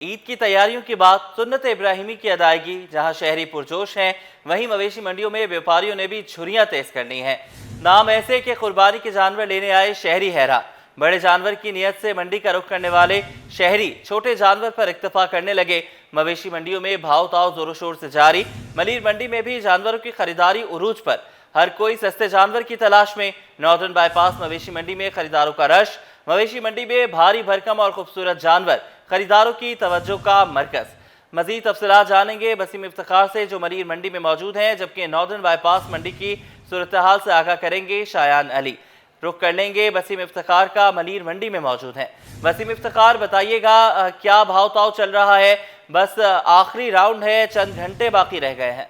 ईद की तैयारियों के बाद सुन्नत इब्राहिमी की अदायगी जहां शहरी पुरजोश हैं, वहीं मवेशी मंडियों में व्यापारियों ने भी छुरियां तेज करनी हैं। नाम ऐसे कि कुर्बानी के जानवर लेने आए शहरी हैरान। बड़े जानवर की नियत से मंडी का रुख करने वाले शहरी छोटे जानवर पर इक्तफा करने लगे। मवेशी मंडियों में भाव ताव जोरों शोर से जारी। मलीर मंडी में भी जानवरों की खरीदारी उरूज पर। हर कोई सस्ते जानवर की तलाश में। नॉर्दर्न बाईपास मवेशी मंडी में खरीदारों का रश। मवेशी मंडी में भारी भरकम और खूबसूरत जानवर खरीदारों की तवज्जो का मरकज। मजीद तफसीलात जानेंगे वसीम इफ्तिखार से जो मरीर मंडी में मौजूद हैं, जबकि नॉर्दर्न बाईपास मंडी की सूरत हाल से आगाह करेंगे शायान अली। रुख कर लेंगे वसीम इफ्तिखार का, मलीर मंडी में मौजूद हैं। वसीम इफ्तिखार, बताइएगा क्या भाव ताव चल रहा है? बस आखिरी राउंड है, चंद घंटे बाकी रह गए हैं।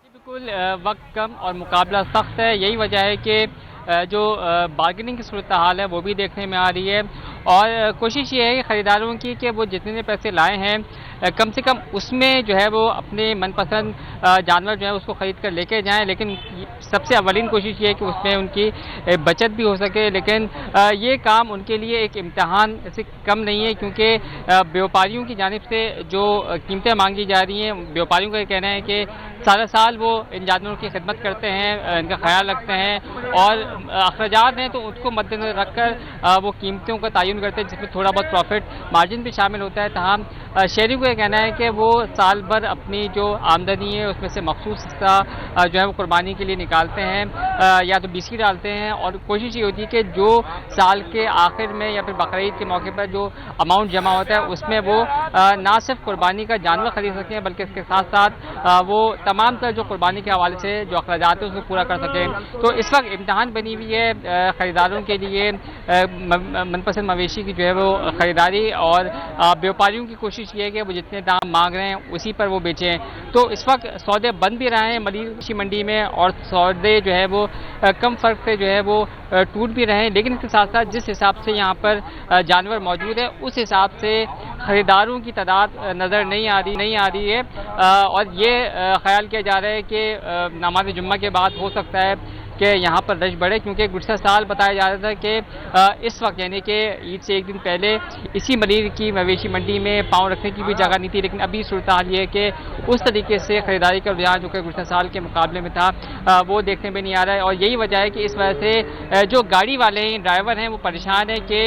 बिल्कुल वक्त कम और मुकाबला सख्त है। यही वजह है कि जो बार्गेनिंग की सूरत हाल है वो भी देखने में आ रही है और कोशिश ये है कि ख़रीदारों की कि वो जितने पैसे लाए हैं कम से कम उसमें जो है वो अपने मनपसंद जानवर जो है उसको ख़रीद कर लेके जाएं। लेकिन सबसे अवलीन कोशिश ये है कि उसमें उनकी बचत भी हो सके। लेकिन ये काम उनके लिए एक इम्तहान से कम नहीं है, क्योंकि व्यापारियों की जानिब से जो कीमतें मांगी जा रही हैं, व्यापारियों का ये कहना है कि सारा साल वो इन जानवरों की खिदमत करते हैं, इनका ख्याल रखते हैं और अखराजात हैं तो उसको मद्देनजर रखकर वो कीमतों का तयन करते हैं, जिसमें थोड़ा बहुत प्रॉफिट मार्जिन भी शामिल होता है। तमाम शहरी को यह कहना है कि वो साल भर अपनी जो आमदनी है उसमें से मखसूस हिस्सा जो है वो कुर्बानी के लिए निकालते हैं, या तो बीसी डालते हैं। और कोशिश ये होती है कि जो साल के आखिर में या फिर बकरीद के मौके पर जो अमाउंट जमा होता है उसमें वो ना सिर्फ कुर्बानी का जानवर खरीद सकें, बल्कि इसके साथ साथ वो तमाम तरह जो कुर्बानी के हवाले से जो अखराजात है उसको पूरा कर सकें। तो इस वक्त इम्तहान बनी हुई है ख़रीदारों के लिए मनपसंद मवेशी की जो है वो ख़रीदारी, और व्यापारियों की कोशिश ये है कि वो जितने दाम मांग रहे हैं उसी पर वो बेचें। तो इस वक्त सौदे बंद भी रहे हैं मवेशी मंडी में और सौदे जो है वो कम फ़र्क से जो है वो टूट भी रहे हैं। लेकिन इसके साथ साथ जिस हिसाब से यहाँ पर जानवर मौजूद है उस हिसाब से ख़रीदारों की तादाद नज़र नहीं आ रही है। और ये ख्याल किया जा रहा है कि नमाज जुम्मा के बाद हो सकता है कि यहाँ पर रश बढ़े, क्योंकि गुज़श्ता साल बताया जा रहा था कि इस वक्त यानी कि ईद से एक दिन पहले इसी मलीर की मवेशी मंडी में पाँव रखने की भी जगह नहीं थी। लेकिन अभी सूरत हाल ये है कि उस तरीके से ख़रीदारी का रुझान जो कि गुज़श्ता साल के मुकाबले में था वो देखने में नहीं आ रहा है। और यही वजह है कि इस वजह से जो गाड़ी वाले हैं, ड्राइवर हैं, वो परेशान हैं कि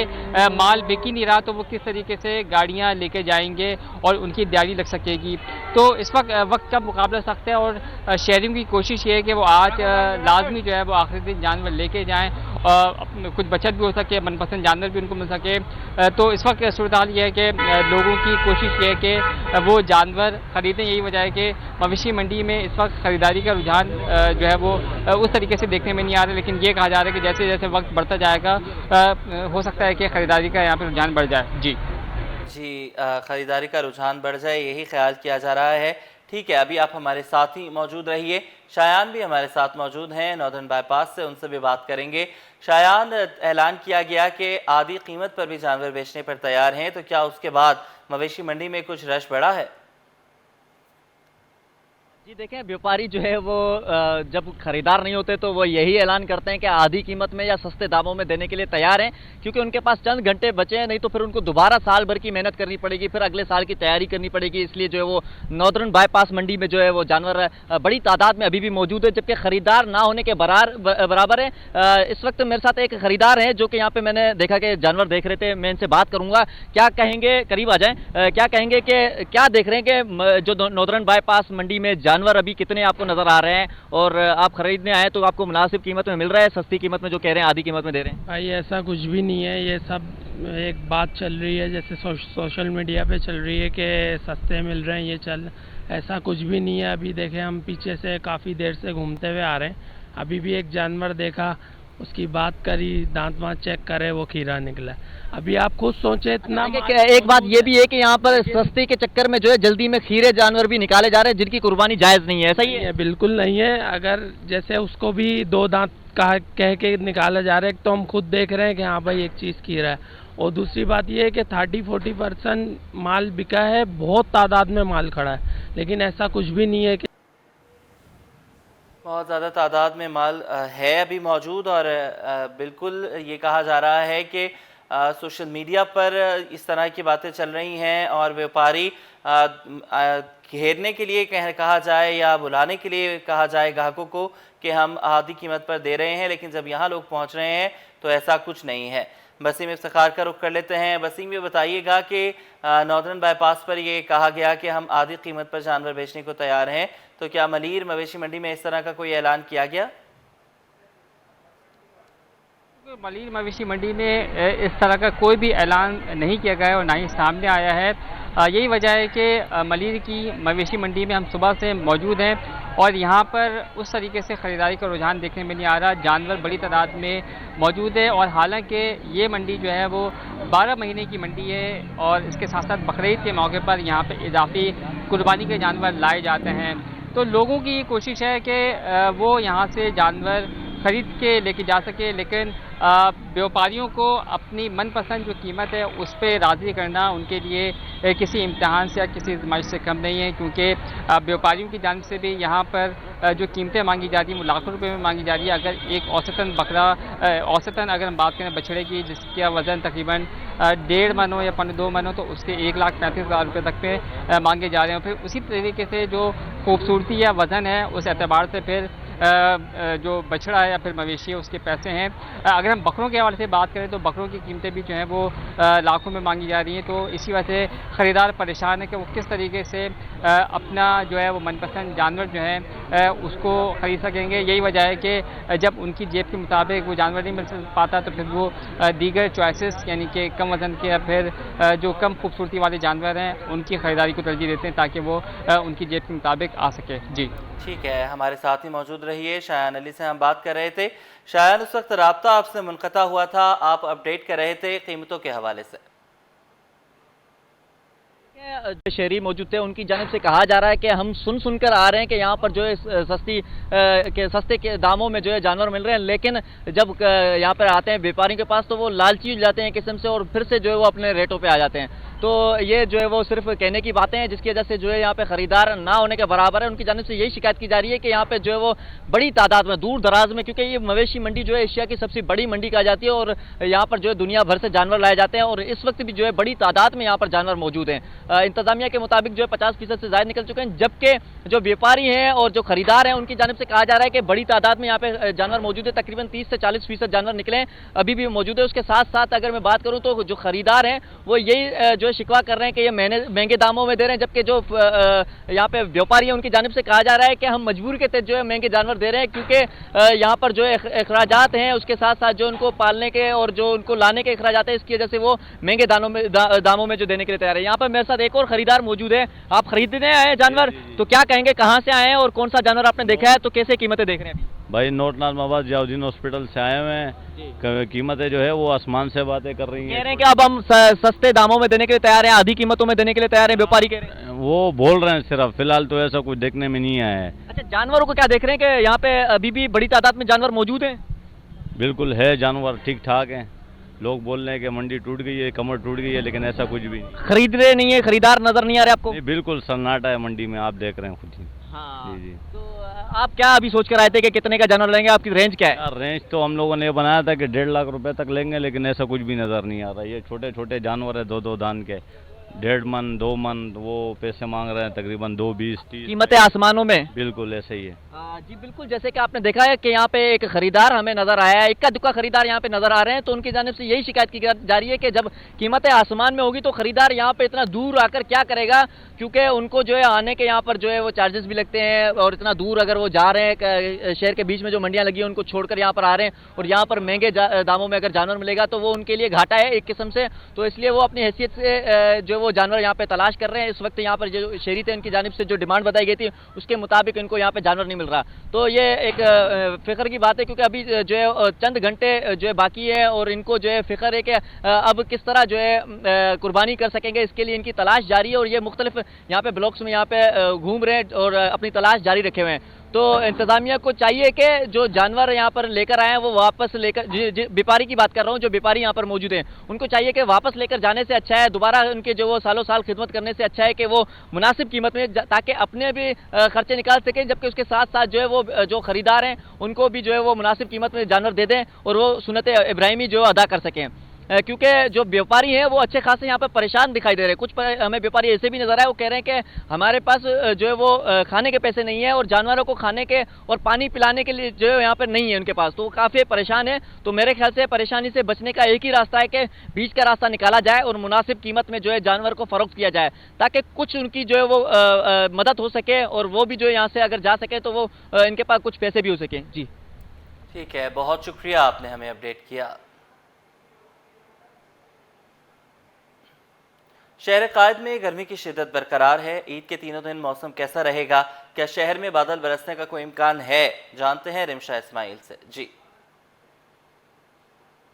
माल बिक ही नहीं रहा, तो वो किस तरीके से गाड़ियाँ लेके जाएंगे और उनकी दिहाड़ी लग सकेगी। तो इस वक्त का मुकाबला सख्त है और शहरियों की कोशिश ये है कि वो आज लाजमी जो है वो आखिरी दिन जानवर लेके जाएं और कुछ बचत भी हो सके, मनपसंद जानवर भी उनको मिल सके। तो इस वक्त सूरत हाल ये है कि लोगों की कोशिश ये है कि वो जानवर ख़रीदें। यही वजह है कि मवेशी मंडी में इस वक्त ख़रीदारी का रुझान जो है वो उस तरीके से देखने में नहीं आ रहा। लेकिन ये कहा जा रहा है कि जैसे जैसे वक्त बढ़ता जाएगा हो सकता है कि ख़रीदारी का यहाँ पर रुझान बढ़ जाए। जी, ख़रीदारी का रुझान बढ़ जाए, यही ख्याल किया जा रहा है। ठीक है, अभी आप हमारे साथ ही मौजूद रहिए। शायान भी हमारे साथ मौजूद हैं नॉर्दर्न बाईपास से, उनसे भी बात करेंगे। शायान, ऐलान किया गया कि आधी कीमत पर भी जानवर बेचने पर तैयार हैं, तो क्या उसके बाद मवेशी मंडी में कुछ रश बढ़ा है? जी देखें, व्यापारी जो है वो जब खरीदार नहीं होते तो वो यही ऐलान करते हैं कि आधी कीमत में या सस्ते दामों में देने के लिए तैयार हैं, क्योंकि उनके पास चंद घंटे बचे हैं। नहीं तो फिर उनको दोबारा साल भर की मेहनत करनी पड़ेगी, फिर अगले साल की तैयारी करनी पड़ेगी। इसलिए जो है वो नॉर्दर्न बाईपास मंडी में जो है वो जानवर बड़ी तादाद में अभी भी मौजूद है, जबकि खरीदार ना होने के बराबर है। इस वक्त मेरे साथ एक खरीदार है जो कि यहाँ पे मैंने देखा कि जानवर देख रहे थे। मैं इनसे बात करूंगा, क्या कहेंगे, करीब आ जाए, क्या कहेंगे कि क्या देख रहे हैं कि जो नॉर्दर्न बाईपास मंडी में जानवर अभी कितने आपको नजर आ रहे हैं, और आप खरीदने आए तो आपको मुनासिब कीमत में मिल रहा है, सस्ती कीमत में जो कह रहे हैं आधी कीमत में दे रहे हैं? भाई ऐसा कुछ भी नहीं है, ये सब एक बात चल रही है जैसे सोशल मीडिया पे चल रही है कि सस्ते मिल रहे हैं, ये चल, ऐसा कुछ भी नहीं है। अभी देखें, हम पीछे से काफ़ी देर से घूमते हुए आ रहे हैं, अभी भी एक जानवर देखा, उसकी बात करी, दांत वाँत चेक करे, वो खीरा निकला। अभी आप खुद सोचे इतना। एक बात ये भी है कि यहाँ पर सस्ते के चक्कर में जो है जल्दी में खीरे जानवर भी निकाले जा रहे हैं जिनकी कुर्बानी जायज़ नहीं है, ऐसा ही है? बिल्कुल नहीं है। अगर जैसे उसको भी दो दांत कह के निकाला जा रहा है, तो हम खुद देख रहे हैं कि हाँ भाई एक चीज़ खीरा है। और दूसरी बात ये है कि 30-40% माल बिका है, बहुत तादाद में माल खड़ा है, लेकिन ऐसा कुछ भी नहीं है कि बहुत ज़्यादा तादाद में माल है अभी मौजूद। और बिल्कुल ये कहा जा रहा है कि सोशल मीडिया पर इस तरह की बातें चल रही हैं और व्यापारी घेरने के लिए कहा जाए या बुलाने के लिए कहा जाए ग्राहकों को कि हम आधी कीमत पर दे रहे हैं, लेकिन जब यहाँ लोग पहुँच रहे हैं तो ऐसा कुछ नहीं है। वसीम इफ्तिखार का रुख कर लेते हैं। वसीम, ये बताइएगा कि नॉर्दर्न बाईपास पर ये कहा गया कि हम आधी कीमत पर जानवर बेचने को तैयार हैं, तो क्या मलीर मवेशी मंडी में इस तरह का कोई ऐलान किया गया? मलीर मवेशी मंडी में इस तरह का कोई भी ऐलान नहीं किया गया है और ना ही सामने आया है। यही वजह है कि मलीर की मवेशी मंडी में हम सुबह से मौजूद हैं और यहाँ पर उस तरीके से ख़रीदारी का रुझान देखने में नहीं आ रहा। जानवर बड़ी तादाद में मौजूद है और हालांकि ये मंडी जो है वो 12 महीने की मंडी है और इसके साथ साथ बकरीद के मौके पर यहाँ पे इजाफी कुर्बानी के जानवर लाए जाते हैं। तो लोगों की कोशिश है कि वो यहाँ से जानवर ख़रीद के लेके जा सके, लेकिन व्यापारियों को अपनी मनपसंद जो कीमत है उस पर राज़ी करना उनके लिए किसी इम्तहान से या किसी आज़माइश से कम नहीं है, क्योंकि व्यापारियों की जानिब से भी यहाँ पर जो कीमतें मांगी जा रही हैं वो लाखों रुपए में मांगी जा रही है। अगर एक औसतन बकरा औसतन अगर हम बात करें बछड़े की जिसका वज़न तकरीबन 1.5 मन हो या 2 मन हो तो उसके 1,35,000 रुपये तक पे मांगे जा रहे हैं। फिर उसी तरीके से जो खूबसूरती या वज़न है उस एतबार से फिर जो बछड़ा है या फिर मवेशी है उसके पैसे हैं। अगर हम बकरों के हवाले से बात करें तो बकरों की कीमतें भी जो हैं वो लाखों में मांगी जा रही हैं। तो इसी वजह से ख़रीदार परेशान है कि वो किस तरीके से अपना जो है वो मनपसंद जानवर जो है उसको ख़रीद सकेंगे। यही वजह है कि जब उनकी जेब के मुताबिक वो जानवर नहीं मिल पाता तो फिर वो दीगर चॉइसेस यानी कि कम वज़न के या फिर जो कम खूबसूरती वाले जानवर हैं उनकी ख़रीदारी को तरजीह देते हैं ताकि वो उनकी जेब के मुताबिक आ सके। जी ठीक है, हमारे साथ ही मौजूद रहिए। शायान अली से हम बात कर रहे थे। शायान, उस वक्त राब्ता आपसे मुनक़ता हुआ था, आप अपडेट कर रहे थे कीमतों के हवाले से। जो शहरी मौजूद थे उनकी जानिब से कहा जा रहा है कि हम सुनकर आ रहे हैं कि यहाँ पर जो है सस्ते के दामों में जो है जानवर मिल रहे हैं, लेकिन जब यहाँ पर आते हैं व्यापारियों के पास तो वो लालची हो जाते हैं किस्म से और फिर से जो है वो अपने रेटों पे आ जाते हैं। तो ये जो है वो सिर्फ कहने की बातें हैं जिसकी वजह से जो है यहाँ पे खरीदार ना होने के बराबर है। उनकी जानिब से यही शिकायत की जा रही है कि यहाँ पे जो है वो बड़ी तादाद में दूर दराज में, क्योंकि ये मवेशी मंडी जो है एशिया की सबसे बड़ी मंडी कहा जाती है और यहाँ पर जो है दुनिया भर से जानवर लाए जाते हैं और इस वक्त भी जो है बड़ी तादाद में यहाँ पर जानवर मौजूद हैं। इंतजामिया के मुताबिक जो है 50% से ज़्यादा निकल चुके हैं, जबकि जो व्यापारी हैं और जो खरीदार हैं उनकी जानिब से कहा जा रहा है कि बड़ी तादाद में यहाँ पे जानवर मौजूद है। तकरीबन 30 से 40% जानवर निकले अभी भी मौजूद है। उसके साथ साथ अगर मैं बात करूँ तो जो खरीदार हैं वो यही जो शिकवा कर रहे हैं कि ये महंगे दामों में दे रहे हैं, जबकि जो यहाँ पे व्यापारी है उनकी जानिब से कहा जा रहा है कि हम मजबूरी के तहत जो है महंगे जानवर दे रहे हैं, क्योंकि यहाँ पर जो है अखराजात हैं उसके साथ साथ जो उनको पालने के और जो उनको लाने के अखराजात हैं इसकी वजह से वो महंगे दामों में जो देने के लिए तैयार है। यहाँ पर मेरे साथ एक और खरीदार मौजूद है। आप खरीदने आए हैं जानवर, तो क्या कहेंगे, कहाँ से आए हैं और कौन सा जानवर आपने देखा है, तो कैसे कीमतें देख रहे हैं? भाई नोट नाजमाबाद जियाउद्दीन हॉस्पिटल से आए हुए हैं। कीमतें जो है वो आसमान से बातें कर रही हैं। कह रहे हैं कि अब हम सस्ते दामों में देने के लिए तैयार हैं, आधी कीमतों में देने के लिए तैयार हैं, व्यापारी कह रहे हैं। वो बोल रहे हैं सिर्फ, फिलहाल तो ऐसा कुछ देखने में नहीं आया है। अच्छा, जानवरों को क्या देख रहे हैं कि यहाँ पे अभी भी बड़ी तादाद में जानवर मौजूद हैं? बिल्कुल है, जानवर ठीक ठाक हैं। लोग बोल रहे हैं कि मंडी टूट गई है, कमर टूट गई है, लेकिन ऐसा कुछ भी खरीद रहे नहीं है, खरीदार नजर नहीं आ रहे आपको? बिल्कुल सन्नाटा है मंडी में, आप देख रहे हैं खुद ही। हाँ। जी। तो आप क्या अभी सोच कर आए थे कि कितने का जानवर लेंगे, आपकी रेंज क्या है? रेंज तो हम लोगों ने बनाया था कि 1.5 लाख रुपए तक लेंगे, लेकिन ऐसा कुछ भी नजर नहीं आ रहा। ये छोटे छोटे जानवर है 2-2 दान के, 1.5 मन 2 मन, वो पैसे मांग रहे हैं तकरीबन 2, 20, 30। कीमतें आसमानों में। बिल्कुल ऐसे ही है। जी बिल्कुल, जैसे कि आपने देखा है कि यहाँ पे एक खरीदार हमें नजर आया है, इक्का दुक्का खरीदार यहाँ पे नजर आ रहे हैं, तो उनकी जानिब से यही शिकायत की जा रही है कि जब कीमतें आसमान में होगी तो खरीदार यहाँ पे इतना दूर आकर क्या करेगा, क्योंकि उनको जो है आने के यहाँ पर जो है वो चार्जेस भी लगते हैं और इतना दूर अगर वो जा रहे हैं शहर के बीच में जो मंडियाँ लगी हैं उनको छोड़कर यहाँ पर आ रहे हैं और यहाँ पर महंगे दामों में अगर जानवर मिलेगा तो वो उनके लिए घाटा है एक किस्म से। तो इसलिए वो अपनी हैसियत से जो वो जानवर यहाँ पे तलाश कर रहे हैं। इस वक्त यहाँ पर जो शहरी थे उनकी जानिब से जो डिमांड बताई गई थी उसके मुताबिक इनको यहाँ पे जानवर नहीं मिल रहा। तो ये एक फिक्र की बात है, क्योंकि अभी जो है चंद घंटे जो है बाकी है और इनको जो है फिक्र है कि अब किस तरह जो है कुर्बानी कर सकेंगे, इसके लिए इनकी तलाश जारी है और ये मुख्तलिफ यहाँ पे ब्लॉक्स में यहाँ पे घूम रहे हैं और अपनी तलाश जारी रखे हुए हैं। तो इंतजामिया को चाहिए कि जो जानवर यहाँ पर लेकर आए हैं वो वापस लेकर, व्यापारी की बात कर रहा हूँ, जो व्यापारी यहाँ पर मौजूद हैं उनको चाहिए कि वापस लेकर जाने से अच्छा है, दोबारा उनके जो वो सालों साल खिदमत करने से अच्छा है कि वो मुनासिब कीमत में, ताकि अपने भी खर्चे निकाल सकें, जबकि उसके साथ साथ जो है वो जो खरीदार हैं उनको भी जो है वो मुनासिब कीमत में जानवर दे दें और वो सुन्नत इब्राहिमी जो अदा कर सकें। क्योंकि जो व्यापारी हैं वो अच्छे खासे यहाँ पे परेशान दिखाई दे रहे हैं। कुछ हमें व्यापारी ऐसे भी नजर आए, वो कह रहे हैं कि हमारे पास जो है वो खाने के पैसे नहीं है और जानवरों को खाने के और पानी पिलाने के लिए जो है यहाँ पर नहीं है उनके पास, तो वो काफ़ी परेशान है। तो मेरे ख्याल से परेशानी से बचने का एक ही रास्ता है कि बीच का रास्ता निकाला जाए और मुनासिब कीमत में जो है जानवर को फरोख्त किया जाए, ताकि कुछ उनकी जो है वो मदद हो सके और वो भी जो है यहाँ से अगर जा सके तो वो इनके पास कुछ पैसे भी हो सके। जी ठीक है, बहुत शुक्रिया, आपने हमें अपडेट किया। शहर कायद में गर्मी की शिद्दत बरकरार है। ईद के तीनों दिन मौसम कैसा रहेगा? क्या शहर में बादल बरसने का कोई इम्कान है? जानते हैं रिमशा इस्माइल से। जी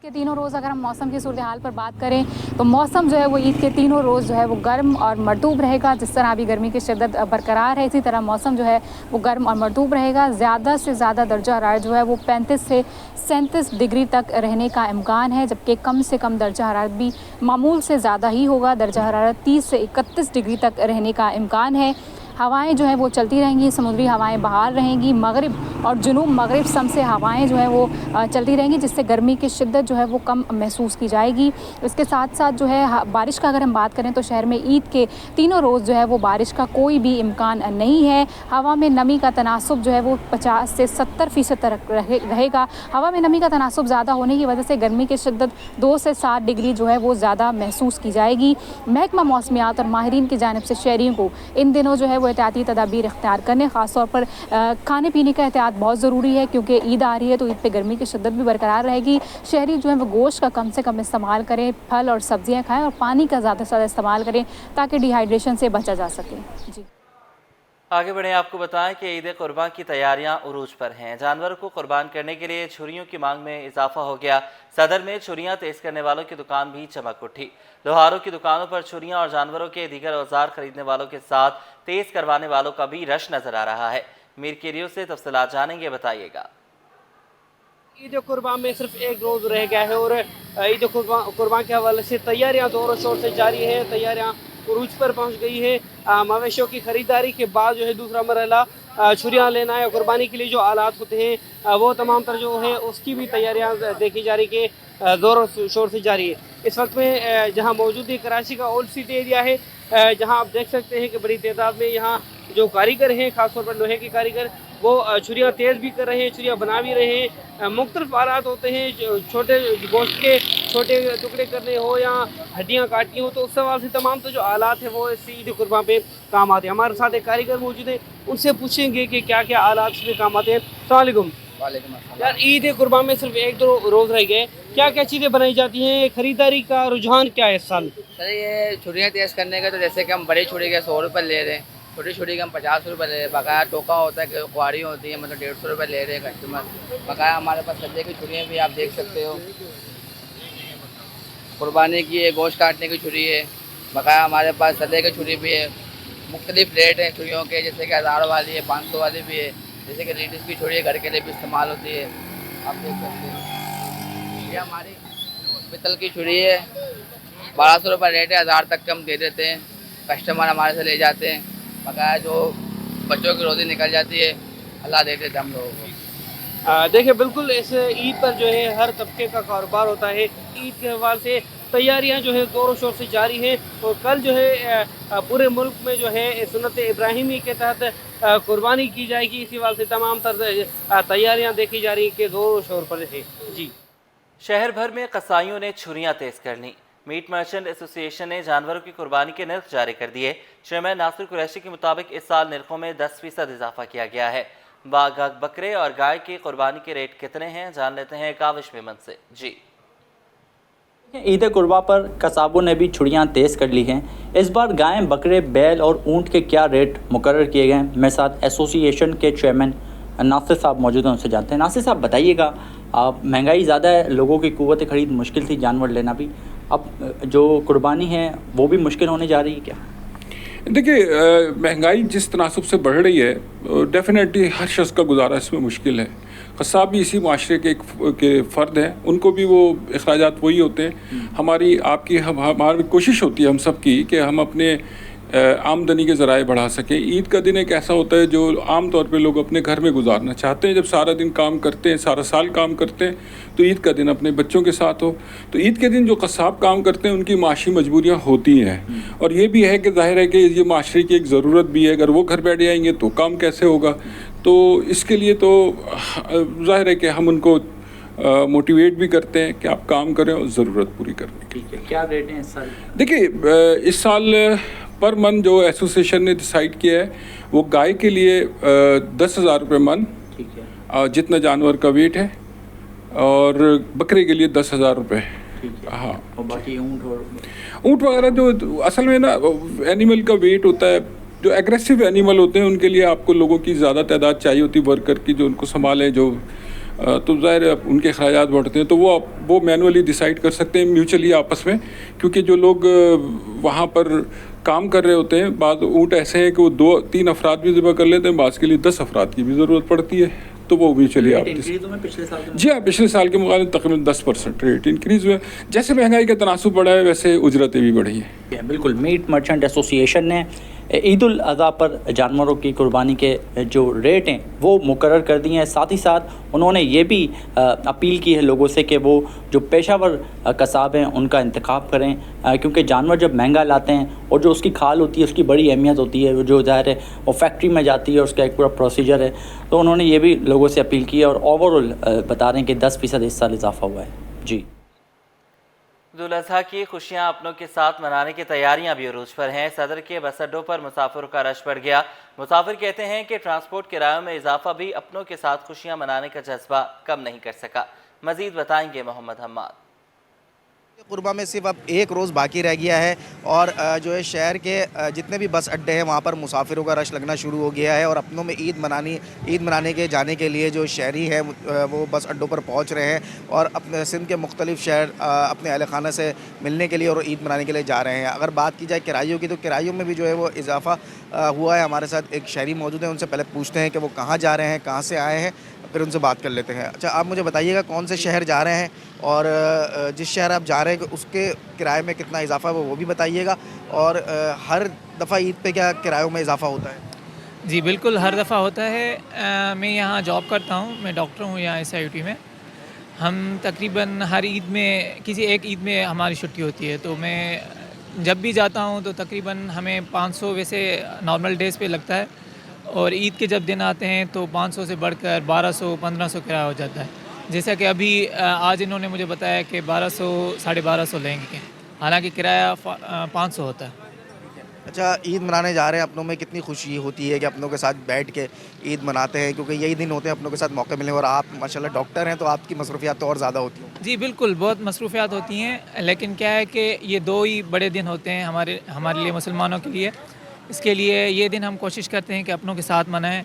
के तीनों रोज़ अगर हम मौसम की सूरत हाल पर बात करें तो मौसम जो है वो ईद के तीनों रोज़ जो है वो गर्म और मरतूब रहेगा। जिस तरह अभी गर्मी की शिद्दत बरकरार है, इसी तरह मौसम जो है वो गर्म और मरतूब रहेगा। ज़्यादा से ज़्यादा दर्जा हरारत जो है वो 35 से 37 डिग्री तक रहने का इम्कान है, जबकि कम से कम दर्जा हरारत भी मामूल से ज़्यादा ही होगा। दर्जा हरारत 30 से 31 डिग्री तक रहने का इम्कान है। हवाएं जो है वो चलती रहेंगी, समुद्री हवाएं बहाल रहेंगी। मगरिब और जुनूब मगरिब सम से हवाएं जो है वो चलती रहेंगी, जिससे गर्मी की शिद्दत जो है वो कम महसूस की जाएगी। इसके साथ साथ जो है बारिश का अगर हम बात करें तो शहर में ईद के तीनों रोज़ जो है वो बारिश का कोई भी इम्कान नहीं है। हवा में नमी का तनासुब जो है वो 50 से 70% तक रहेगा। हवा में नमी का तनासुब ज़्यादा होने की वजह से गर्मी की शिद्दत 2 से 7 डिग्री जो है वो ज़्यादा महसूस की जाएगी। महकमा मौसमियात और माहिरीन की जानिब से शहरियों को इन दिनों जो है वो एहतियाती तदाबीर इख्तियार करने, ख़ासतौर पर खाने पीने का एहतियात बहुत ज़रूरी है, क्योंकि ईद आ रही है तो ईद पे गर्मी की शिद्दत भी बरकरार रहेगी। शहरी जो है वो गोश्त का कम से कम इस्तेमाल करें, फल और सब्जियां खाएं और पानी का ज़्यादा से ज़्यादा इस्तेमाल करें ताकि डिहाइड्रेशन से बचा जा सके। जी आगे बढ़े, आपको बताएं कि ईद कुर्बान की तैयारियां उरूज पर हैं। जानवरों को कुर्बान करने के लिए छुरियों की मांग में इजाफा हो गया। सदर में छुरियां तेज करने वालों की दुकान भी चमक उठी। लोहारों की दुकानों पर छुरियां और जानवरों के दीगर औजार खरीदने वालों के साथ तेज करवाने वालों का भी रश नजर आ रहा है। मीर केरियो से तफसीलात जानेंगे, बताइएगा। ईद कुर्बान में सिर्फ एक रोज़ रह गया है और ईद कुर्बान के हवाले से तैयारियां जोरों शोर से जारी है। तैयारियां उरूज पर पहुंच गई है। मवेशियों की ख़रीदारी के बाद जो है दूसरा मरहला छुरियाँ लेना है। कुर्बानी के लिए जो आलात होते हैं वो तमाम तर जो है उसकी भी तैयारियां देखी जा रही कि ज़ोरों शोर से जारी है। इस वक्त में जहां मौजूद है कराची का ओल्ड सिटी एरिया है, जहां आप देख सकते हैं कि बड़ी तादाद में यहाँ जो कारीगर हैं, ख़ासतौर पर लोहे के कारीगर, वो छुरियाँ तेज़ भी कर रहे हैं, छुरियाँ बना भी रहे हैं। मुख्तलिफ आलात होते हैं, छोटे गोश्त के छोटे टुकड़े करने हो या हड्डियाँ काटनी हो, तो उस सवाल से तमाम तो जो आलात हैं वो इस ईद कुर्बान पे काम आते हैं। हमारे साथ एक कारीगर मौजूद है, उनसे पूछेंगे कि क्या क्या आलात इसमें काम आते हैं। अस्सलाम वालेकुम। यार, ईद कुर्बान में सिर्फ एक दो रोज़ रह गए, क्या क्या चीज़ें बनाई जाती हैं? ख़रीदारी का रुझान क्या है इस साल? सर, ये छुरियाँ तेज़ करने का तो जैसे कि हम बड़ी छुरी के 100 रुपये ले रहे हैं, छोटी छुरी के हम 50 रुपये ले रहे हैं। बकाया टोका होता है, कुआरी होती है, मतलब 150 रुपये ले रहे हैं कस्टमर। बकाया हमारे पास सब्जे की छुरियाँ भी आप देख सकते हो, कुर्बानी की है, गोश्त काटने की छुरी है। बकाया हमारे पास सदे की छुरी भी है। मुख्तलिफ रेट हैं छुरियों के, जैसे कि 1000 वाली है, 500 वाली भी है। जैसे कि लेडीज़ की छुरी घर के लिए भी इस्तेमाल होती है, आप देख सकते हैं। ये हमारी पितल की छुरी है, 1200 रुपये रेट है, 1000 तक हम दे देते हैं। कस्टमर हमारे से ले जाते हैं। बकाया जो बच्चों की रोज़ी निकल जाती है, अल्लाह दे देते हम लोगों को। देखिए, बिल्कुल इस ईद पर जो है हर तबके का कारोबार होता है। ईद के हवाले से तैयारियां जो है ज़ोरों शोर से जारी हैं और कल जो है पूरे मुल्क में जो है सुन्नत इब्राहिमी के तहत कुर्बानी की जाएगी। इसी हवाले से तमाम तर तैयारियां देखी जा रही कि ज़ोरों शोर पर है। जी, शहर भर में कसाईयों ने छुरियां तेज कर ली। मीट मर्चेंट एसोसिएशन ने जानवरों की कुर्बानी के निर्ख जारी कर दिए। चेयरमैन नासिर कुरैशी के मुताबिक इस साल निर्खों में 10% इजाफा किया गया है। बकरे और गाय की कुर्बानी के रेट कितने हैं, जान लेते हैं काविश मेमन से। जी, ईद कुर्बा पर कसाबों ने भी छुड़ियाँ तेज़ कर ली हैं। इस बार गाय, बकरे, बैल और ऊँट के क्या रेट मुकर्रर किए गए हैं, मेरे साथ एसोसिएशन के चेयरमैन नासिर साहब मौजूद हैं, उनसे जानते हैं। नासिर साहब, बताइएगा, आप महंगाई ज़्यादा है, लोगों की कुव्वत खरीद मुश्किल थी, जानवर लेना भी, अब जो कुर्बानी है वो भी मुश्किल होने जा रही है क्या? देखिए, महंगाई जिस तनासब से बढ़ रही है, डेफिनेटली हर शख्स का गुजारा इसमें मुश्किल है। कसाब भी इसी माशरे के फ़र्द हैं, उनको भी वो अखराजात वही होते हैं। हमारी कोशिश होती है हम सब की कि हम अपने आमदनी के ज़राए बढ़ा सकें। ईद का दिन एक ऐसा होता है जो आम तौर पे लोग अपने घर में गुजारना चाहते हैं। जब सारा दिन काम करते हैं, सारा साल काम करते हैं, तो ईद का दिन अपने बच्चों के साथ हो। तो ईद के दिन जो कसाब काम करते हैं उनकी माशी मजबूरियाँ होती हैं, और ये भी है कि जाहिर है कि ये माशरे की एक ज़रूरत भी है। अगर वो घर बैठ जाएंगे तो काम कैसे होगा। तो इसके लिए तो जाहिर है कि हम उनको मोटिवेट भी करते हैं कि आप काम करें और ज़रूरत पूरी करने की। ठीक है, क्या रेट है इस साल? देखिए, इस साल पर मन जो एसोसिएशन ने डिसाइड किया है वो गाय के लिए 10,000 रुपये मन, ठीक है, जितना जानवर का वेट है, और बकरे के लिए 10,000 रुपये। हाँ, और बाकी ऊँट वगैरह जो असल में ना एनिमल का वेट होता है, जो एग्रेसिव एनिमल होते हैं उनके लिए आपको लोगों की ज़्यादा तादाद चाहिए होती है, वर्कर की, जो उनको संभालें, जो तो ज़ाहिर है उनके खर्चात बढ़ते हैं। तो वो मैनुअली डिसाइड कर सकते हैं म्यूचुअली आपस में, क्योंकि जो लोग वहाँ पर काम कर रहे होते हैं, बाद ऊँट ऐसे हैं कि वो 2-3 अफराद भी ज़िबा कर लेते हैं, बाज़ के लिए 10 अफराद की भी ज़रूरत पड़ती है। तो वो म्यूचुअली आप पिछले साल जी हाँ, पिछले साल के मुकाबले तकरीबन 10% रेट इंक्रीज़ हुआ है। जैसे महंगाई का तनासुब बढ़ा है वैसे उजरतें भी बढ़ी हैं। बिल्कुल। मीट मर्चेंट एसोसिएशन ने ईद उल अज़हा पर जानवरों की कुर्बानी के जो रेट हैं वो मुकर्रर कर दिए हैं। साथ ही साथ उन्होंने ये भी अपील की है लोगों से कि वो जो पेशावर कसाब हैं उनका इंतखाब करें, क्योंकि जानवर जब महंगा लाते हैं और जो उसकी खाल होती है उसकी बड़ी अहमियत होती है, जो ज़ाहिर है वो फैक्ट्री में जाती है, उसका एक पूरा प्रोसीजर है। तो उन्होंने ये भी लोगों से अपील की है, और ओवरऑल बता रहे हैं कि 10% इस साल इजाफा हुआ है। जी, ईद उल अज़हा की खुशियां अपनों के साथ मनाने की तैयारियां भी उरूज पर हैं। सदर के बस अड्डों पर मुसाफिरों का रश बढ़ गया। मुसाफिर कहते हैं कि ट्रांसपोर्ट किरायों में इजाफा भी अपनों के साथ खुशियां मनाने का जज्बा कम नहीं कर सका। मजीद बताएंगे मोहम्मद हम्माद। कुर्बा में सिर्फ अब एक रोज़ बाकी रह गया है, और जो है शहर के जितने भी बस अड्डे हैं वहाँ पर मुसाफिरों का रश लगना शुरू हो गया है, और अपनों में ईद मनाने के जाने के लिए जो शहरी हैं वो बस अड्डों पर पहुँच रहे हैं, और अपने सिंध के मुख्तलिफ शहर अपने अहल खाना से मिलने के लिए और ईद मनाने के लिए जा रहे हैं। अगर बात की जाए किरायों की, तो किरायों में भी जो है वो इजाफ़ा हुआ है। हमारे साथ एक शहरी मौजूद है, उनसे पहले पूछते हैं कि वो कहाँ जा रहे हैं, कहाँ से आए हैं, फिर उनसे बात कर लेते हैं। अच्छा, आप मुझे बताइएगा कौन से शहर जा रहे हैं, और जिस शहर आप जा रहे हैं उसके किराए में कितना इजाफा है वो भी बताइएगा, और हर दफ़ा ईद पे क्या किरायों में इजाफा होता है? जी बिल्कुल, हर दफ़ा होता है। मैं यहाँ जॉब करता हूँ, मैं डॉक्टर हूँ यहाँ SIUT में। हम तकरीबन हर ईद में, किसी एक ईद में हमारी छुट्टी होती है, तो मैं जब भी जाता हूँ तो तकरीबन हमें 500 वैसे नॉर्मल डेज़ पे लगता है, और ईद के जब दिन आते हैं तो 500 से बढ़कर 1200-1500 किराया हो जाता है। जैसा कि अभी आज इन्होंने मुझे बताया कि 1200-1250 लेंगे, हालांकि किराया 500 होता है। अच्छा, ईद मनाने जा रहे हैं, अपनों में कितनी खुशी होती है कि अपनों के साथ बैठ के ईद मनाते हैं, क्योंकि यही दिन होते हैं अपनों के साथ मौके मिलने, और आप माशाल्लाह डॉक्टर हैं तो आपकी मसरूफियात तो और ज़्यादा होती हैं। जी बिल्कुल, बहुत मसरूफियात होती हैं, लेकिन क्या है कि ये 2 ही बड़े दिन होते हैं हमारे लिए, मुसलमानों के लिए। इसके लिए ये दिन हम कोशिश करते हैं कि अपनों के साथ मनाएं।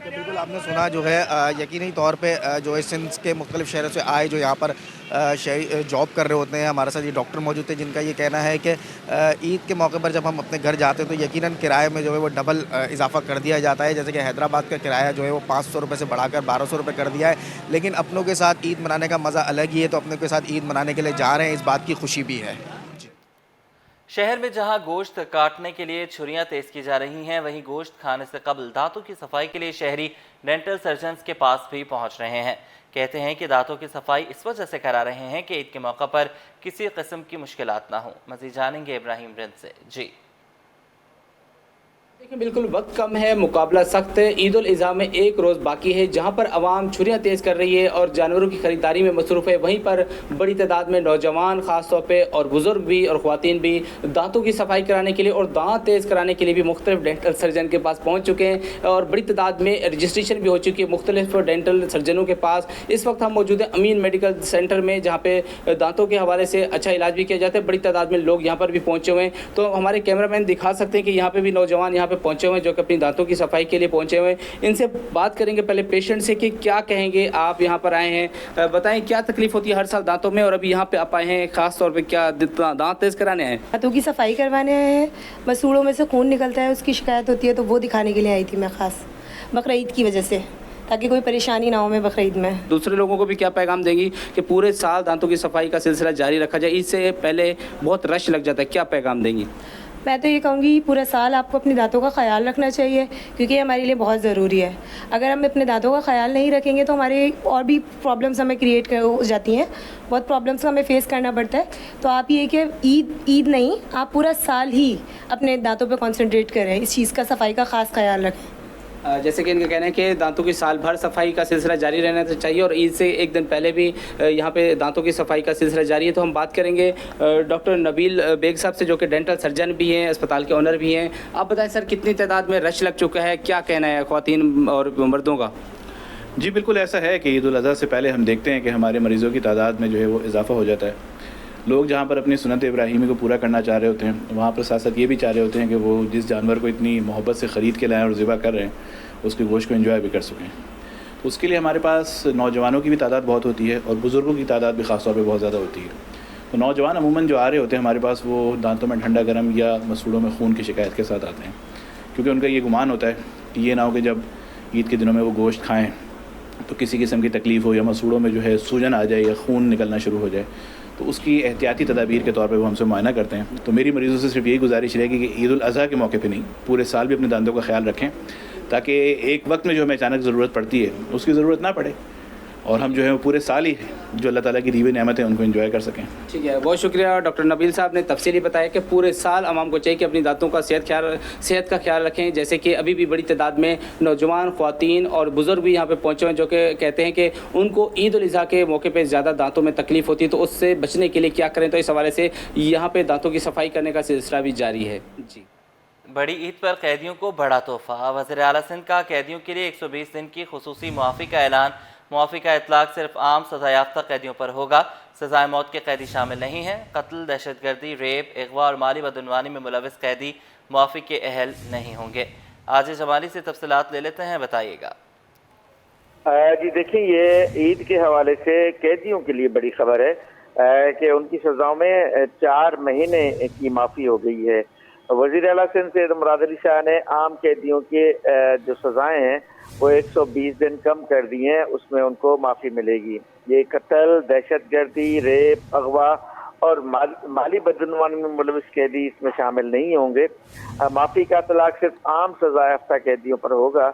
बिल्कुल, आपने सुना जो है यकीनी तौर पे जो है सिंध के मुख्तलिफ शहरों से आए जो यहाँ पर जॉब कर रहे होते हैं। हमारे साथ ये डॉक्टर मौजूद थे जिनका ये कहना है कि ईद के मौके पर जब हम अपने घर जाते हैं तो यकीनन किराए में जो है वो डबल इजाफा कर दिया जाता है। जैसे कि हैदराबाद का किराया जो है वो 500 रुपये से बढ़ाकर 1200 रुपये कर दिया है, लेकिन अपनों के साथ ईद मनाने का मज़ा अलग ही है। तो अपनों के साथ ईद मनाने के लिए जा रहे हैं, इस बात की खुशी भी है। शहर में जहां गोश्त काटने के लिए छुरियां तेज की जा रही हैं, वहीं गोश्त खाने से कबल दांतों की सफाई के लिए शहरी डेंटल सर्जन्स के पास भी पहुंच रहे हैं। कहते हैं कि दांतों की सफाई इस वजह से करा रहे हैं कि ईद के मौका पर किसी किस्म की मुश्किलात ना हो। मज़ीद जानेंगे इब्राहिम रिंद से। जी देखिए, बिल्कुल वक्त कम है, मुकाबला सख्त है। ईद उल अज़हा में एक रोज़ बाकी है, जहां पर आवाम छुरियां तेज़ कर रही है और जानवरों की ख़रीदारी में मसरूफ़ है। वहीं पर बड़ी तादाद में नौजवान ख़ास तौर पे और बुज़ुर्ग भी और ख़वातीन भी दांतों की सफाई कराने के लिए और दांत तेज़ कराने के लिए भी मुख्तलिफ डेंटल सर्जन के पास पहुँच चुके हैं, और बड़ी तादाद में रजिस्ट्रेशन भी हो चुकी है मुख्तलिफ डेंटल सर्जनों के पास। इस वक्त हम मौजूद हैं अमीन मेडिकल सेंटर में, जहाँ पे दांतों के हवाले से अच्छा इलाज भी किया जाता है। बड़ी तादाद में लोग यहाँ पर भी पहुँचे हुए हैं, तो हमारे कैमरामैन दिखा सकते हैं कि यहाँ पर भी नौजवान यहाँ पर पहुँचे हुए हैं जो कि अपनी दांतों की सफाई के लिए पहुंचे हुए हैं। इनसे बात करेंगे पहले पेशेंट से कि क्या कहेंगे, आप यहाँ पर आए हैं, बताएं क्या तकलीफ होती है हर साल दांतों में, और अभी यहाँ पे आप आए हैं खास तौर पे क्या दांत तेज कराने आए हैं? दांतों की सफाई करवाने आए हैं, मसूड़ों में से खून निकलता है, उसकी शिकायत होती है, तो वो दिखाने के लिए आई थी मैं खास बकरा ईद की वजह से, ताकि कोई परेशानी ना हो मैं बकरा ईद में। दूसरे लोगों को भी क्या पैगाम देंगी कि पूरे साल दांतों की सफाई का सिलसिला जारी रखा जाए? इससे पहले बहुत रश लग जाता है, क्या पैगाम देंगी? मैं तो ये कहूँगी पूरा साल आपको अपने दांतों का ख्याल रखना चाहिए, क्योंकि ये हमारे लिए बहुत ज़रूरी है। अगर हम अपने दांतों का ख्याल नहीं रखेंगे तो हमारे और भी प्रॉब्लम्स हमें क्रिएट हो जाती हैं, बहुत प्रॉब्लम्स का हमें फेस करना पड़ता है। तो आप ये कि ईद नहीं, आप पूरा साल ही अपने दांतों पे कंसंट्रेट करें, इस चीज़ का, सफाई का ख़ास ख्याल रखें। जैसे कि इनका कहना है कि दांतों की साल भर सफाई का सिलसिला जारी रहना चाहिए और ईद से एक दिन पहले भी यहाँ पे दांतों की सफाई का सिलसिला जारी है। तो हम बात करेंगे डॉक्टर नबील बेग साहब से, जो कि डेंटल सर्जन भी हैं, अस्पताल के ओनर भी हैं। आप बताएं सर, कितनी तादाद में रश लग चुका है, क्या कहना है ख्वातीन और मर्दों का? जी बिल्कुल ऐसा है कि ईद उल अज़हा से पहले हम देखते हैं कि हमारे मरीज़ों की तादाद में जो है वो इजाफ़ा हो जाता है। लोग जहाँ पर अपनी सुन्नत इब्राहिमी को पूरा करना चाह रहे होते हैं, वहाँ पर साथ साथ ये भी चाह रहे होते हैं कि वो जिस जानवर को इतनी मोहब्बत से ख़रीद के लाएँ और ज़िबा कर रहे हैं, उसके गोश्त को एंजॉय भी कर सकें। तो उसके लिए हमारे पास नौजवानों की भी तादाद बहुत होती है और बुज़ुर्गों की तादाद भी ख़ास तौर पे बहुत ज़्यादा होती है। तो नौजवान अमूमन जो आ रहे होते हैं हमारे पास, वो दांतों में ठंडा गर्म या मसूड़ों में खून की शिकायत के साथ आते हैं, क्योंकि उनका ये गुमान होता है कि ये ना हो कि जब ईद के दिनों में वो गोश्त खाएँ तो किसी किस्म की तकलीफ़ हो या मसूड़ों में जो है सूजन आ जाए या खून निकलना शुरू हो जाए। तो उसकी एहतियाती तदाबीर के तौर पे वो हमसे मुआयना करते हैं। तो मेरी मरीज़ों से सिर्फ यही गुजारिश रहेगी कि ईद उल अज़हा के मौके पे नहीं, पूरे साल भी अपने दांतों का ख्याल रखें, ताकि एक वक्त में जो हमें अचानक ज़रूरत पड़ती है उसकी ज़रूरत ना पड़े और हम जो है पूरे साल ही जो अल्लाह ताला की दी हुई नेमत है उनको एंजॉय कर सकें। ठीक है, बहुत शुक्रिया डॉक्टर नबील साहब ने तफसीली बताया कि पूरे साल आवाम को चाहिए कि अपनी दांतों का सेहत का ख्याल रखें। जैसे कि अभी भी बड़ी तादाद में नौजवान, ख्वातीन और बुज़ुर्ग भी यहाँ पे पहुँचे हैं, जो कि कहते हैं कि उनको ईद उल अज़हा के मौके पर ज़्यादा दांतों में तकलीफ़ होती है, तो उससे बचने के लिए क्या करें। तो इस हवाले से यहाँ पर दांतों की सफाई करने का सिलसिला भी जारी है। जी, बड़ी ईद पर कैदियों को बड़ा तोहफा। वज़ीर आला सिंध का कैदियों के लिए 120 दिन की खुसूसी मुआफ़ी का ऐलान। मुआफ़ी का इतलाक़ सिर्फ आम सज़ा याफ्ता कैदियों पर होगा। सज़ाए मौत के कैदी शामिल नहीं हैं। कत्ल, दहशतगर्दी, रेप, अगवा और माली बदनवानी में मुलविस कैदी मुआफ़ी के अहल नहीं होंगे। आज जमाली से तफसीलात ले लेते हैं, बताइएगा। जी देखिए, ये ईद के हवाले से कैदियों के लिए बड़ी खबर है कि उनकी सज़ाओं में 4 महीने की माफ़ी हो गई है। वज़ीर आला सिंध सैयद मुराद अली शाह ने आम कैदियों के जो सज़ाएं हैं वो 120 दिन कम कर दी हैं, उसमें उनको माफ़ी मिलेगी। ये कत्ल, दहशतगर्दी, रेप, अगवा और माली बदनवानी में मुलविस कैदी इसमें शामिल नहीं होंगे। माफ़ी का तलाक सिर्फ आम सज़ा याफ्ता कैदियों पर होगा,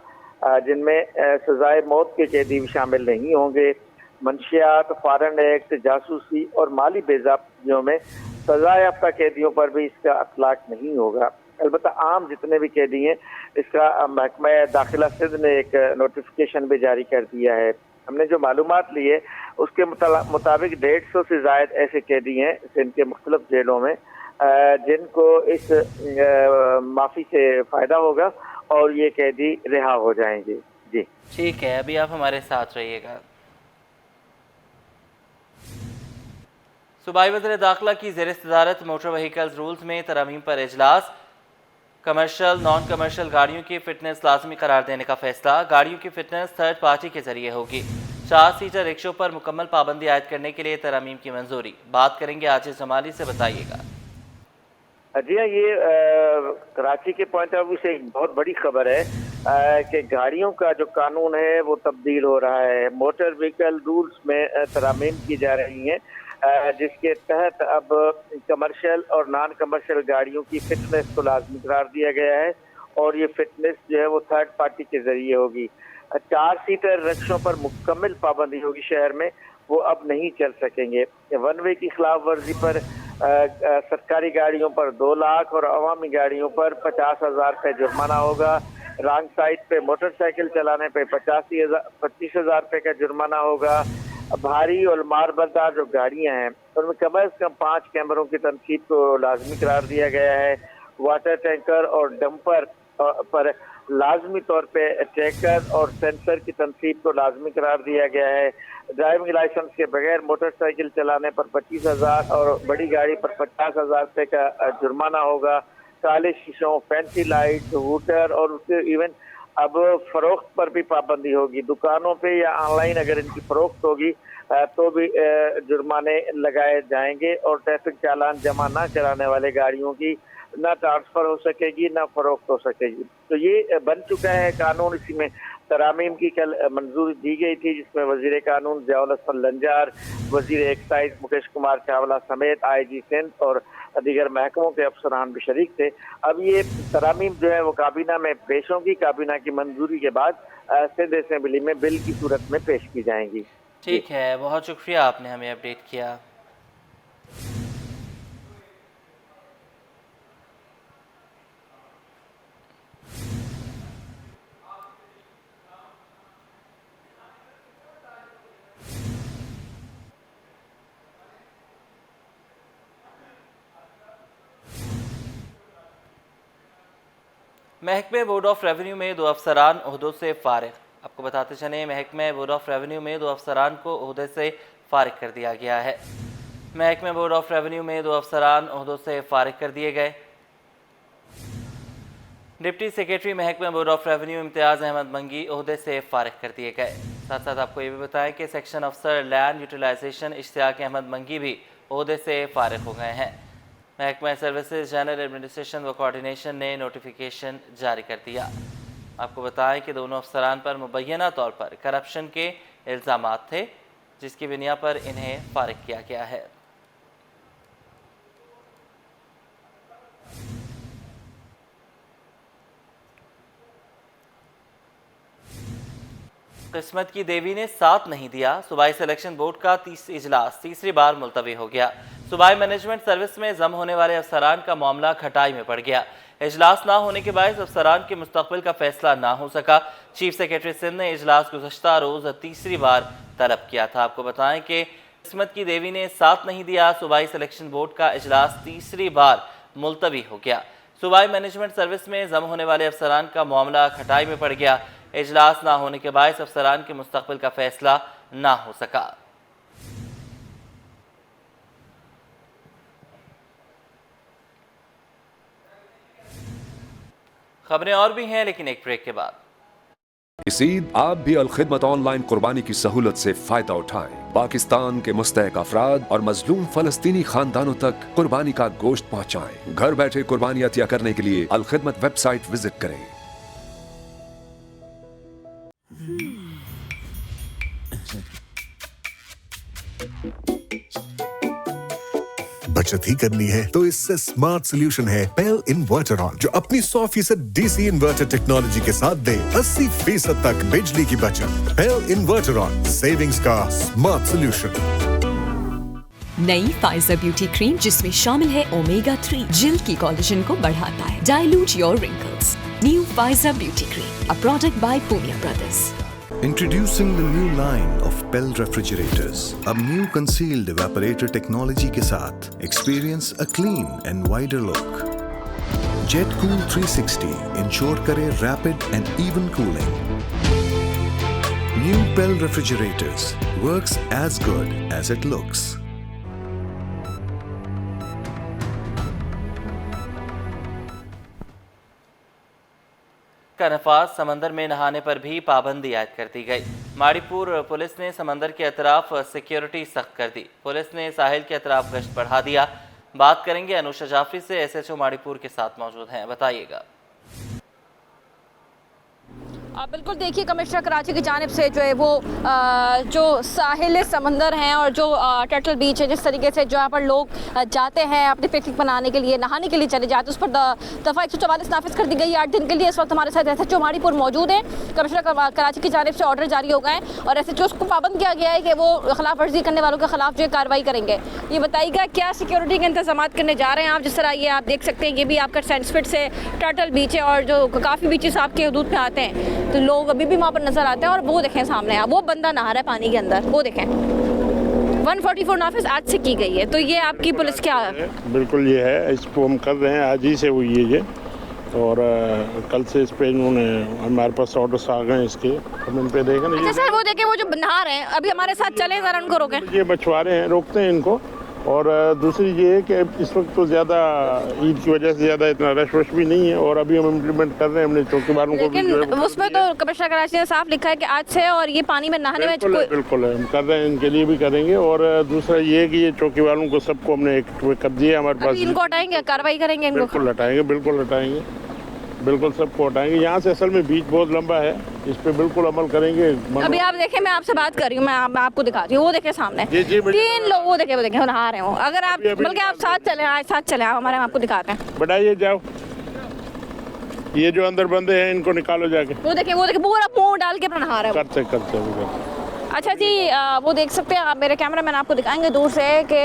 जिनमें सज़ाए मौत के कैदी भी शामिल नहीं होंगे। मंशियात, फॉरेन एक्ट, जासूसी और माली बेज़ाब्तियों में सज़ा याफ्ता कैदियों पर भी इसका इतलाक नहीं होगा। अलबत्ता आम जितने भी कैदी हैं, इसका महकमा दाखिला सिंध ने एक नोटिफिकेशन भी जारी कर दिया है। हमने जो मालूमात ली है उसके मुताबिक 150 से ज़ायद ऐसे कैदी हैं सिंध के मुख्तलिफ जेलों में, जिनको इस माफ़ी से फ़ायदा होगा और ये कैदी रिहा हो जाएंगे। जी ठीक है, अभी आप हमारे साथ रहिएगा। सूबाई वज़ीर दाखिला की ज़ेर सदारत मोटर व्हीकल्स रूल्स में तरमीम पर इजलास। कमर्शल, नॉन कमर्शल गाड़ियों की फ़िटनेस लाजमी करार देने का फैसला। गाड़ियों की फ़िटनेस थर्ड पार्टी के ज़रिए होगी। 4 सीटर रिक्शों पर मुकम्मल पाबंदी आयद करने के लिए तरमीम की मंजूरी। बात करेंगे आजिज़ जमाली से, बताइएगा। जी हाँ, ये कराची के पॉइंट ऑफ व्यू से एक बहुत बड़ी खबर है कि गाड़ियों का जो कानून है वो तब्दील हो रहा है। मोटर व्हीकल रूल्स में तरमीम की जा रही हैं, जिसके तहत अब कमर्शियल और नॉन कमर्शियल गाड़ियों की फिटनेस को लाजमी करार दिया गया है और ये फिटनेस जो है वो थर्ड पार्टी के जरिए होगी। 4 सीटर रिक्शों पर मुकम्मल पाबंदी होगी शहर में, वो अब नहीं चल सकेंगे। 1 वे की खिलाफ वर्जी पर सरकारी गाड़ियों पर 2 लाख और अवामी गाड़ियों पर 50,000 रुपये जुर्माना होगा। रॉन्ग साइड पे मोटरसाइकिल चलाने पे 25,000 रुपये का जुर्माना होगा। भारी और मारबरदार जो गाड़ियां हैं उनमें कम से कम 5 कैमरों की तनसीब को लाजमी करार दिया गया है। वाटर टैंकर और डंपर पर लाजमी तौर पे ट्रैकर और सेंसर की तनसीब को लाजमी करार दिया गया है। ड्राइविंग लाइसेंस के बगैर मोटरसाइकिल चलाने पर 25,000 और बड़ी गाड़ी पर 50,000 रुपये का जुर्माना होगा। काले शीशों, फैंसी लाइट, हूटर और उसके इवन अब फरोख्त पर भी पाबंदी होगी। दुकानों पे या ऑनलाइन अगर इनकी फरोख्त होगी तो भी जुर्माने लगाए जाएंगे और ट्रैफिक चालान जमा ना कराने वाले गाड़ियों की ना ट्रांसफ़र हो सकेगी ना फरोख्त हो सकेगी। तो ये बन चुका है कानून। इसी में तरामीम की कल मंजूरी दी गई थी, जिसमें वज़ीर कानून ज़ियाउल हसन लंजार, वज़ीर एक्साइज मुकेश कुमार चावला समेत IG सिंध और दीगर महकमों के अफसरान भी शरीक थे। अब ये तरामीम जो है वो काबीना में पेश होंगी, काबीना की मंजूरी के बाद सिंध असेंबली में बिल की सूरत में पेश की जाएंगी। ठीक है, बहुत शुक्रिया, आपने हमें अपडेट किया। महकमे बोर्ड ऑफ रेवेन्यू में 2 अफसरान ओहदों से फारिग। आपको बताते चलें, महकमे बोर्ड ऑफ रेवेन्यू में 2 अफसरान को ओहदे से फारिग कर दिया गया है। महकमे बोर्ड ऑफ रेवेन्यू में 2 अफसरान ओहदों से फारिग कर दिए गए। डिप्टी सेक्रेटरी महकमे बोर्ड ऑफ रेवेन्यू इम्तियाज़ अहमद मंगी ओहदे से फारिग कर दिए गए। साथ साथ आपको ये भी बताएं कि सेक्शन अफसर लैंड यूटिलाइजेशन इश्तियाक अहमद मंगी भी ओहदे से फारिग हो गए हैं। महकमा सर्विसेज जनरल एडमिनिस्ट्रेशन व कोऑर्डिनेशन ने नोटिफिकेशन जारी कर दिया। आपको बताएं कि दोनों अफसरान पर मुबैना तौर पर करप्शन के इल्ज़ामात थे, जिसकी बिनिया पर इन्हें फारिग किया गया है। किस्मत की देवी ने साथ नहीं दिया। सूबाई सिलेक्शन बोर्ड का इजलास तीसरी बार मुलतवी हो गया। सूबाई मैनेजमेंट सर्विस में जम होने वाले अफसरान का मामला खटाई में पड़ गया। इजलास ना होने के बायस अफसरान के मुस्तकबिल का फैसला ना हो सका। चीफ सेक्रेटरी सिंध ने इजलास गुज़श्ता रोज़ तीसरी बार तलब किया था। आपको बताएं कि किस्मत की देवी ने साथ नहीं दिया। सूबाई सिलेक्शन बोर्ड का इजलास तीसरी बार मुलतवी हो गया। सूबाई मैनेजमेंट सर्विस में जम होने वाले अफसरान का मामला खटाई में पड़ गया। इजलास ना होने के बायस अफसरान के मुस्तकबिल का फैसला ना हो सका। खबरें और भी हैं, लेकिन एक ब्रेक के बाद। इस ईद आप भी अल-खिदमत ऑनलाइन कुर्बानी की सहूलत से फायदा उठाएं। पाकिस्तान के मुस्तहक अफराद और मजलूम फलस्तीनी खानदानों तक कुर्बानी का गोश्त पहुँचाएं। घर बैठे कुर्बानी अतिया करने के लिए अल-खिदमत वेबसाइट विजिट करें। बचत ही करनी है तो इससे स्मार्ट सोल्यूशन है पेल इन्वर्टरॉन, जो अपनी 100% डीसी इन्वर्टर टेक्नोलॉजी के साथ दे 80% तक बिजली की बचत। पेल इन्वर्टरॉन, सेविंग्स का स्मार्ट सोल्यूशन। नई फाइजर ब्यूटी क्रीम जिसमें शामिल है ओमेगा 3, जिल्द की कोलेजन को बढ़ाता है। Dilute your wrinkles. New Pfizer beauty cream, a product by Punia brothers. Introducing the new line of Pell refrigerators, अब new concealed evaporator technology के साथ experience a clean and wider look. JetCool 360 ensure करे rapid and even cooling. New Pell refrigerators works as good as it looks. का नफाज समंदर में नहाने पर भी पाबंदी आयद कर दी गई। माड़ीपुर पुलिस ने समंदर के अतराफ सिक्योरिटी सख्त कर दी। पुलिस ने साहिल के अतराफ गश्त बढ़ा दिया। बात करेंगे अनुषा जाफरी से, SHO माड़ीपुर के साथ मौजूद हैं, बताइएगा। बिल्कुल, देखिए कमिश्नर कराची की जानिब से जो है वो जो साहिल समंदर हैं और जो टर्टल बीच है, जिस तरीके से जहाँ पर लोग जाते हैं अपनी पिकनिक मनाने के लिए, नहाने के लिए चले जाते हैं, उस पर दफ़ा 144 नाफिज कर दी गई है 8 दिन के लिए। इस वक्त हमारे साथ SHO माड़ीपुर मौजूद हैं। कमिश्नर कराची की जानिब से ऑर्डर जारी हो गए हैं और SHO को पाबंद किया गया है कि वो खिलाफ वर्जी करने वालों के खिलाफ जो है कार्रवाई करेंगे। ये बताइएगा क्या सिक्योरिटी के इंतजाम करने जा रहे हैं आप? जिस तरह ये आप देख सकते हैं, ये भी आपका सेंसफिट से टर्टल बीच है और जो काफ़ी बीचेस आपके हदूद में आते हैं, तो लोग अभी भी वहाँ पर नजर आते हैं। और वो देखें सामने, आप वो बंदा नहा रहा है पानी के अंदर, वो देखें। 144 नाफिज आज से की गई है, तो ये आपकी पुलिस क्या? बिल्कुल ये है, इसको हम कर रहे हैं, आज ही से हुई है ये, और कल से इस पे इन्होंने हमारे पास ऑर्डर्स आ गए इसके, हम इन पे देखें। अच्छा सर, वो देखें वो जो नहा रहे हैं, अभी हमारे साथ चले, जरा उनको रोकें। ये मछुआरे हैं, रोकते हैं इनको। और दूसरी ये है कि इस वक्त तो ज़्यादा ईद की वजह से ज़्यादा इतना रश वश भी नहीं है, और अभी हम इम्प्लीमेंट कर रहे हैं, हमने चौकीदारों को भी जो है उसमें तो कमिश्नर कराची ने साफ लिखा है कि आज से और ये पानी में नहाने में बिल्कुल है, हम कर रहे हैं, इनके लिए भी करेंगे। और दूसरा ये है कि ये चौकी वालों को सबको हमने एक कर दिया हमारे पास। इनको हटाएंगे, कार्रवाई करेंगे इनको? बिल्कुल हटाएंगे, बिल्कुल हटाएंगे। बिल्कुल सबको हटाएंगे। यहाँ से असल में बीच बहुत लंबा है, इस पे बिल्कुल अमल करेंगे। अभी आप देखें, मैं आपसे बात कर रही हूँ, मैं आपको दिखाती हूँ, वो देखे सामने तीन लोग, वो देखे नहा रहे हो। अगर आप बल्कि आप साथ चले आप हमारे, हम आपको दिखाते हैं। बढ़ाइए जाओ, ये जो अंदर बंदे हैं इनको निकालो जाके। वो देखे पूरा मुंह डाल के अपना नहा रहे हो। करते। अच्छा जी, वो देख सकते हैं आप, मेरे कैमरा मैन आपको दिखाएंगे दूर से कि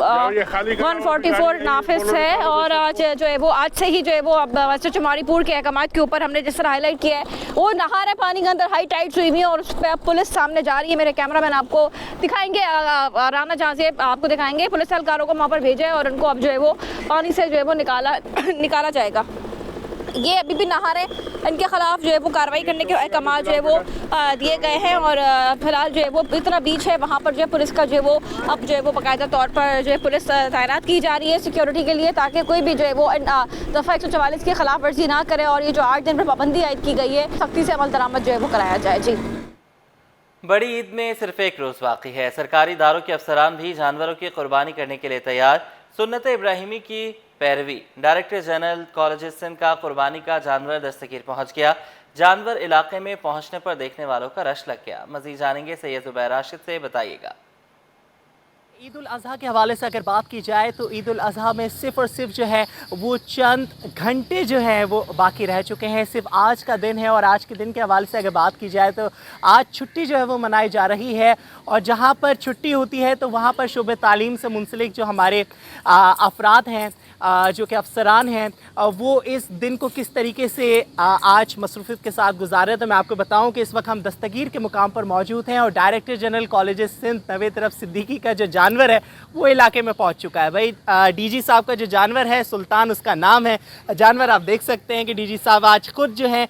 144 नाफिस है। और आज जो है वो आज से ही जो है वो अब चुमारीपुर के अहकामात के ऊपर हमने जिस तरह हाईलाइट किया है, वो नहा रहे पानी के अंदर, हाई टाइड हुई हुई है और उस पर अब पुलिस सामने जा रही है। मेरे कैमरा मैन आपको दिखाएंगे, राना जहाँ से आपको दिखाएंगे, पुलिस एहलकारों को वहाँ पर भेजा है और उनको अब जो है वो पानी से जो है वो निकाला जाएगा। ये अभी भी नहा रहे, इनके खिलाफ जो है वो कार्रवाई करने के अहकाम जो है वो दिए गए हैं। और फिलहाल जो है वो इतना बीच है, वहाँ पर जो है पुलिस का जो है वो अब जो है वो बाकायदा तौर पर जो है पुलिस तैनात की जा रही है सिक्योरिटी के लिए, ताकि कोई भी जो है वो दफ़ा 144 की खिलाफ वर्जी ना करे और ये जो 8 दिन पर पाबंदी आयद की गई है, सख्ती से अमल दरामद जो है वो कराया जाए। जी, बड़ी ईद में सिर्फ एक रोज़ बाकी है। सरकारी इदारों के अफसरान भी जानवरों की कुर्बानी करने के लिए तैयार। सुन्नत इब्राहिमी की पैरवी। डायरेक्टर जनरल कॉलेज सिंध का कुर्बानी का जानवर दस्तगीर पहुंच गया। जानवर इलाके में पहुंचने पर देखने वालों का रश लग गया। मज़ीद जानेंगे सैयद ज़ुबैर राशिद से, बताइएगा। ईद उल अज़हा के हवाले से अगर बात की जाए तो ईद उल अज़हा में सिर्फ और सिर्फ जो है वो चंद घंटे जो है वो बाकी रह चुके हैं। सिर्फ आज का दिन है और आज के दिन के हवाले से अगर बात की जाए तो आज छुट्टी जो है वो मनाई जा रही है। और जहाँ पर छुट्टी होती है तो वहाँ पर शोबे तालीम से मुंसलिक जो हमारे अफराद हैं, जो कि अफसरान हैं, वो इस दिन को किस तरीके से आज मसरूफियत के साथ गुजारे। तो मैं आपको बताऊं कि इस वक्त हम दस्तगीर के मुकाम पर मौजूद हैं और डायरेक्टर जनरल कॉलेज सिंध नवे तरफ सिद्दीकी का जो जानवर है वो इलाके में पहुंच चुका है। भाई डीजी साहब का जो जानवर है, सुल्तान उसका नाम है। जानवर आप देख सकते हैं कि डीजी साहब आज खुद जो है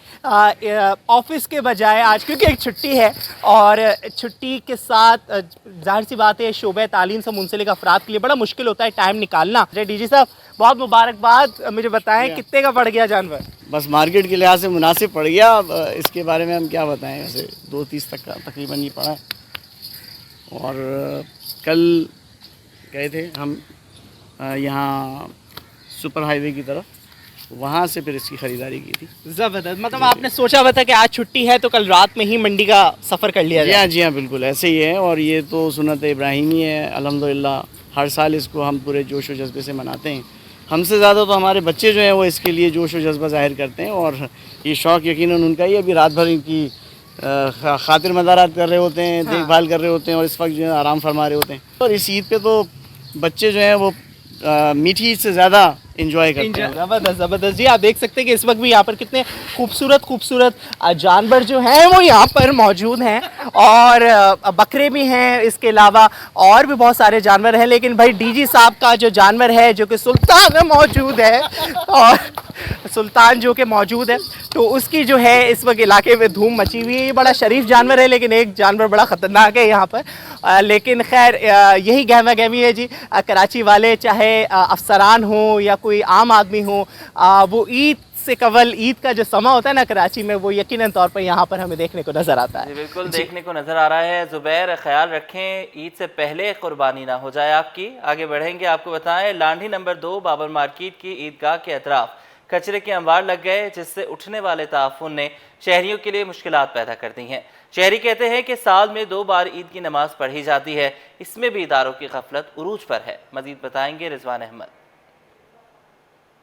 ऑफिस के बजाय आज, क्योंकि एक छुट्टी है और छुट्टी के साथ जाहिर सी बात है शोबे तालीम से मुंसलिक अफराद के लिए बड़ा मुश्किल होता है टाइम निकालना। डीजी साहब बहुत मुबारकबाद। मुझे बताएं कितने का पड़ गया जानवर? बस मार्केट के लिहाज से मुनासिब पड़ गया। इसके बारे में हम क्या बताएं, वैसे 230 तक का तकरीबन ये पड़ा है। और कल गए थे हम यहाँ सुपर हाईवे की तरफ, वहाँ से फिर इसकी ख़रीदारी की थी। ज़बरदस्त। मतलब आपने सोचा हुआ था कि आज छुट्टी है तो कल रात में ही मंडी का सफ़र कर लिया जाए? जी हाँ बिल्कुल ऐसे ही है। और ये तो सुन्नत इब्राहिमी है, अल्हम्दुलिल्लाह हर साल इसको हम पूरे जोश व जज्बे से मनाते हैं। हमसे ज़्यादा तो हमारे बच्चे जो हैं वो इसके लिए जोश व जज्बा ज़ाहिर करते हैं और ये शौक़ यकीनन उनका ही। अभी रात भर इनकी खातिर मदारात कर रहे होते हैं, देखभाल कर रहे होते हैं और इस वक्त जो है आराम फरमा रहे होते हैं। और इस ईद पे तो बच्चे जो हैं वो मीठी ईद से ज़्यादा इंजॉय करते हैं। ज़बरदस्त ज़बरदस्त। जी आप देख सकते हैं कि इस वक्त भी यहाँ पर कितने खूबसूरत जानवर जो हैं वो यहाँ पर मौजूद हैं और बकरे भी हैं, इसके अलावा और भी बहुत सारे जानवर हैं। लेकिन भाई डीजी साहब का जो जानवर है जो कि सुल्तान में मौजूद है और सुल्तान जो कि मौजूद है, तो उसकी जो है इस वक्त इलाके में धूम मची हुई है। ये बड़ा शरीफ जानवर है लेकिन एक जानवर बड़ा ख़तरनाक है यहाँ पर। लेकिन खैर यही गहमा गहमी है जी। कराची वाले चाहे अफसरान हो या कोई आम आदमी हो, वो ईद से कबल ईद का जो समा होता है ना कराची में, वो यकीनन तौर पर यहाँ पर हमें देखने को नज़र आता है। बिल्कुल देखने को नज़र आ रहा है। ज़ुबैर ख्याल रखें ईद से पहले कुर्बानी ना हो जाए आपकी। आगे बढ़ेंगे, आपको बताएं लांढी नंबर 2 बाबर मार्केट की ईदगाह के अतराफ कचरे के अंबार लग गए, जिससे उठने वाले ताफुन ने शहरियों के लिए मुश्किलात पैदा कर दी हैं। शहरी कहते हैं कि साल में 2 बार ईद की नमाज पढ़ी जाती है, इसमें भी इदारों की गफलत उरूज पर है। मजीद बताएंगे रिजवान अहमद।